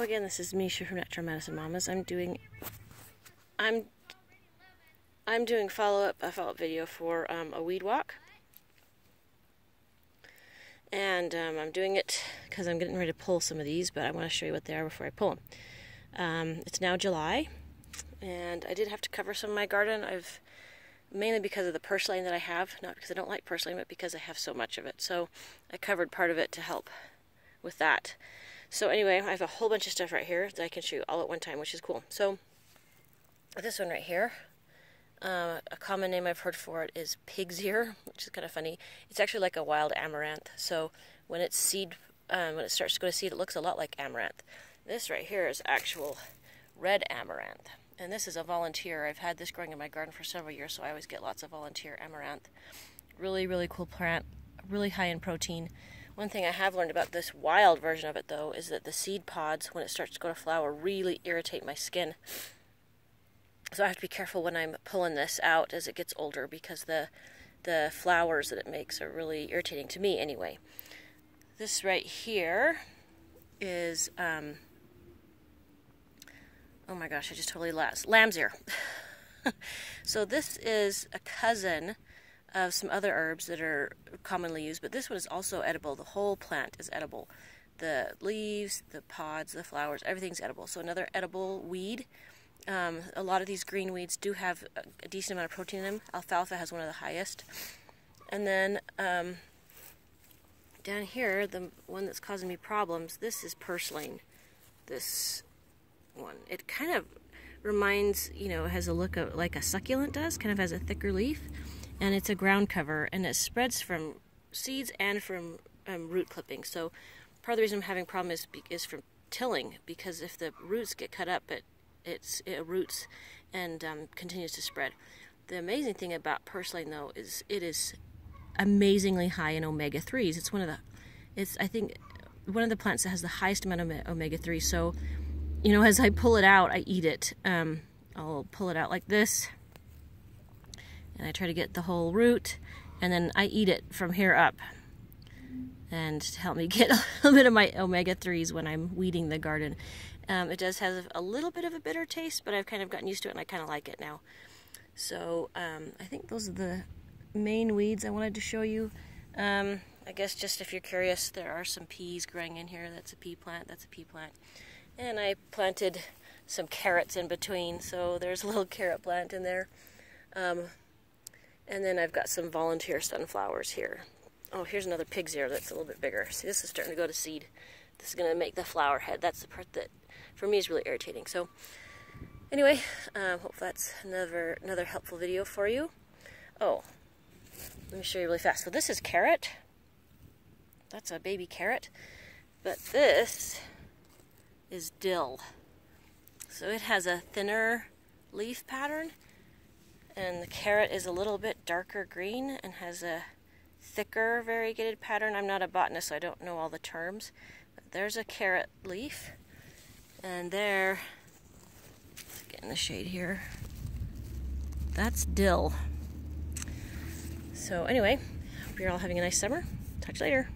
again, this is Misha from Natural Medicine Mamas. I'm doing a follow-up video for a weed walk, and I'm doing it because I'm getting ready to pull some of these, but I want to show you what they are before I pull them. It's now July, and I did have to cover some of my garden. Mainly because of the purslane that I have, not because I don't like purslane, but because I have so much of it. So I covered part of it to help with that. So anyway, I have a whole bunch of stuff right here that I can show you all at one time, which is cool. So this one right here, a common name I've heard for it is pig's ear, which is kind of funny. It's actually like a wild amaranth. So when it starts to go to seed, it looks a lot like amaranth. This right here is actual red amaranth. And this is a volunteer. I've had this growing in my garden for several years, so I always get lots of volunteer amaranth. Really, really cool plant, really high in protein. One thing I have learned about this wild version of it, though, is that the seed pods, when it starts to go to flower, really irritate my skin. So I have to be careful when I'm pulling this out as it gets older, because the flowers that it makes are really irritating to me anyway. This right here is... oh my gosh, I just totally lost. Lamb's ear. So this is a cousin of some other herbs that are commonly used, but this one is also edible. The whole plant is edible. The leaves, the pods, the flowers, everything's edible. So another edible weed. A lot of these green weeds do have a decent amount of protein in them. Alfalfa has one of the highest. And then down here, the one that's causing me problems, this is purslane. This one. It kind of reminds, has a look of, like a succulent does, kind of has a thicker leaf, and it's a ground cover, and it spreads from seeds and from root clippings. So part of the reason I'm having a problem is from tilling, because if the roots get cut up, it roots and continues to spread. The amazing thing about purslane, though, is it is amazingly high in omega-3s. It's I think one of the plants that has the highest amount of omega-3. So as I pull it out, I eat it. I'll pull it out like this, and I try to get the whole root, and then I eat it from here up, and to help me get a little bit of my omega-3s when I'm weeding the garden. It does have a little bit of a bitter taste, but I've kind of gotten used to it, and I kind of like it now. So I think those are the main weeds I wanted to show you. I guess just if you're curious, there are some peas growing in here. That's a pea plant. That's a pea plant. And I planted some carrots in between, so there's a little carrot plant in there. And then I've got some volunteer sunflowers here. Oh, here's another pig's ear that's a little bit bigger. See, this is starting to go to seed. This is going to make the flower head. That's the part that, for me, is really irritating. So, anyway, hope that's another helpful video for you. Oh, let me show you really fast. So this is carrot. That's a baby carrot. But this is dill. So it has a thinner leaf pattern, and the carrot is a little bit darker green and has a thicker variegated pattern. I'm not a botanist, so I don't know all the terms, but there's a carrot leaf, and there, let's get in the shade here, that's dill. So anyway, hope you're all having a nice summer. Talk to you later.